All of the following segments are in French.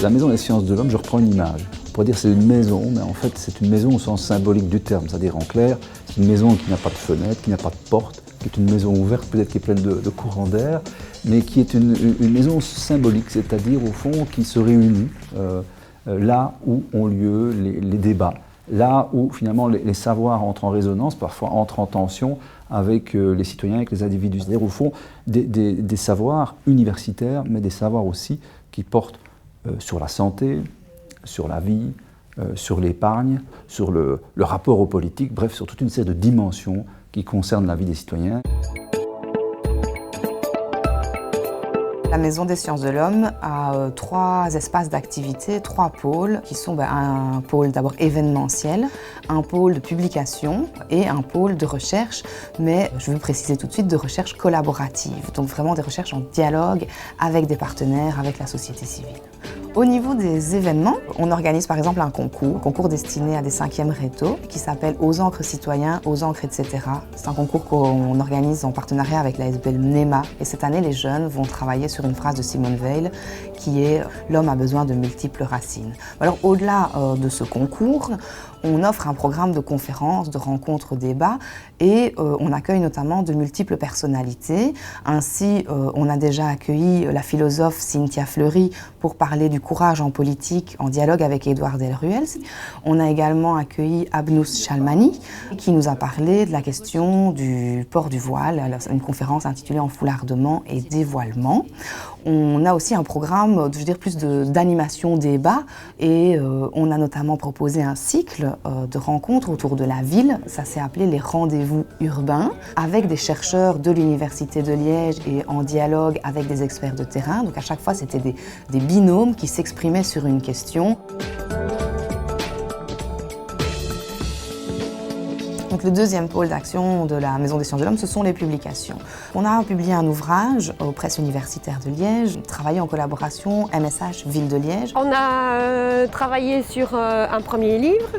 La maison des sciences de l'homme, je reprends une image. On pourrait dire que c'est une maison, mais en fait c'est une maison au sens symbolique du terme, c'est-à-dire en clair, c'est une maison qui n'a pas de fenêtre, qui n'a pas de porte, qui est une maison ouverte, peut-être qui est pleine de courants d'air, mais qui est une maison symbolique, c'est-à-dire au fond qui se réunit là où ont lieu les débats, là où finalement les savoirs entrent en résonance, parfois entrent en tension avec les citoyens, avec les individus. C'est-à-dire au fond des savoirs universitaires, mais des savoirs aussi qui portent sur la santé, sur la vie, sur l'épargne, sur le rapport aux politiques, bref, sur toute une série de dimensions qui concernent la vie des citoyens. La Maison des sciences de l'homme a 3 espaces d'activité, 3 pôles, qui sont un pôle d'abord événementiel, un pôle de publication et un pôle de recherche, mais je veux préciser tout de suite de recherche collaborative, donc vraiment des recherches en dialogue avec des partenaires, avec la société civile. Au niveau des événements, on organise par exemple un concours destiné à des 5e rétos qui s'appelle Aux encres citoyens, aux encres, etc. C'est un concours qu'on organise en partenariat avec la SBL NEMA. Et cette année, les jeunes vont travailler sur une phrase de Simone Veil qui est « L'homme a besoin de multiples racines ». Alors au-delà de ce concours, on offre un programme de conférences, de rencontres, débats et on accueille notamment de multiples personnalités. Ainsi, on a déjà accueilli la philosophe Cynthia Fleury pour parler du courage en politique en dialogue avec Édouard Delruels. On a également accueilli Abnous Chalmani qui nous a parlé de la question du port du voile, une conférence intitulée « Enfoulardement et dévoilement ». On a aussi un programme, je veux dire, plus d'animation débat et on a notamment proposé un cycle de rencontres autour de la ville. Ça s'est appelé les rendez-vous urbains avec des chercheurs de l'Université de Liège et en dialogue avec des experts de terrain. Donc à chaque fois, c'était des binômes qui s'exprimaient sur une question. Donc le deuxième pôle d'action de la Maison des sciences de l'homme, ce sont les publications. On a publié un ouvrage aux presses universitaires de Liège, travaillé en collaboration MSH Ville de Liège. On a travaillé sur un premier livre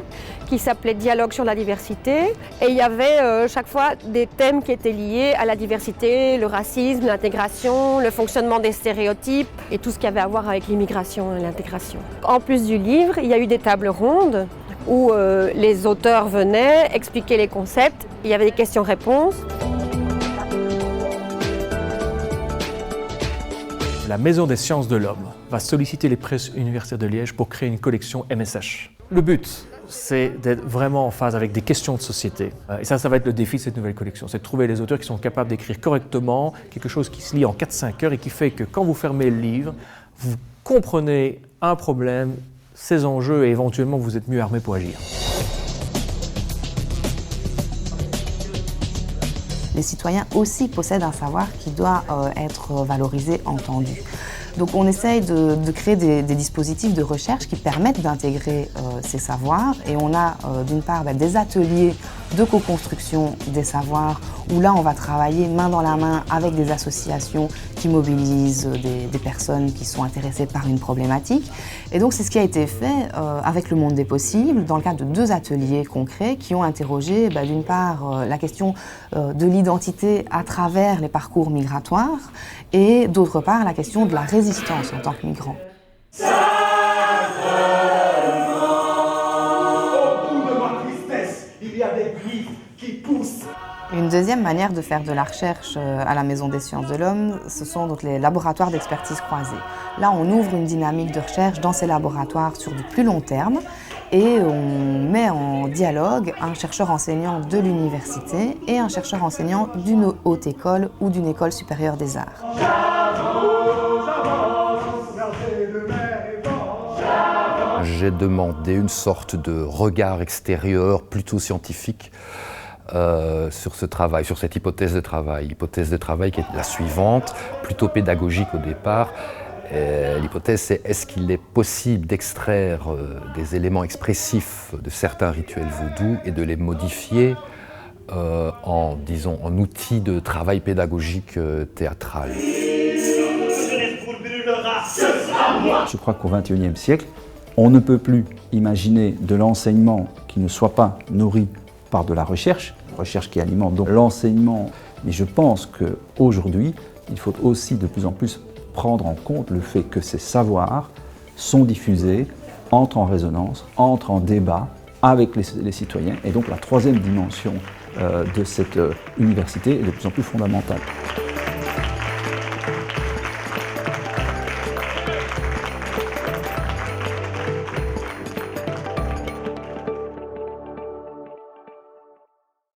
qui s'appelait Dialogue sur la diversité et il y avait chaque fois des thèmes qui étaient liés à la diversité, le racisme, l'intégration, le fonctionnement des stéréotypes et tout ce qui avait à voir avec l'immigration et l'intégration. En plus du livre, il y a eu des tables rondes où les auteurs venaient expliquer les concepts, il y avait des questions-réponses. La Maison des sciences de l'homme va solliciter les presses universitaires de Liège pour créer une collection MSH. Le but, c'est d'être vraiment en phase avec des questions de société. Et ça va être le défi de cette nouvelle collection, c'est de trouver les auteurs qui sont capables d'écrire correctement, quelque chose qui se lit en 4-5 heures et qui fait que quand vous fermez le livre, vous comprenez un problème, ces enjeux et éventuellement vous êtes mieux armé pour agir. Les citoyens aussi possèdent un savoir qui doit être valorisé, entendu. Donc on essaye de créer des dispositifs de recherche qui permettent d'intégrer ces savoirs et on a d'une part des ateliers de co-construction des savoirs où là on va travailler main dans la main avec des associations qui mobilisent des personnes qui sont intéressées par une problématique. Et donc c'est ce qui a été fait avec le monde des possibles dans le cadre de 2 ateliers concrets qui ont interrogé d'une part la question de l'identité à travers les parcours migratoires et d'autre part la question de la résistance en tant que migrant. Une deuxième manière de faire de la recherche à la Maison des sciences de l'homme, ce sont donc les laboratoires d'expertise croisée. Là, on ouvre une dynamique de recherche dans ces laboratoires sur du plus long terme et on met en dialogue un chercheur enseignant de l'université et un chercheur enseignant d'une haute école ou d'une école supérieure des arts. J'ai demandé une sorte de regard extérieur plutôt scientifique sur ce travail, sur cette hypothèse de travail. Hypothèse de travail qui est la suivante, plutôt pédagogique au départ. L'hypothèse, c'est est-ce qu'il est possible d'extraire des éléments expressifs de certains rituels vaudous et de les modifier en outils de travail pédagogique théâtral. Je crois qu'au XXIe siècle, on ne peut plus imaginer de l'enseignement qui ne soit pas nourri par de la recherche qui alimente donc l'enseignement. Mais je pense qu'aujourd'hui, il faut aussi de plus en plus prendre en compte le fait que ces savoirs sont diffusées, entrent en résonance, entrent en débat avec les citoyens. Et donc la troisième dimension de cette université est de plus en plus fondamentale.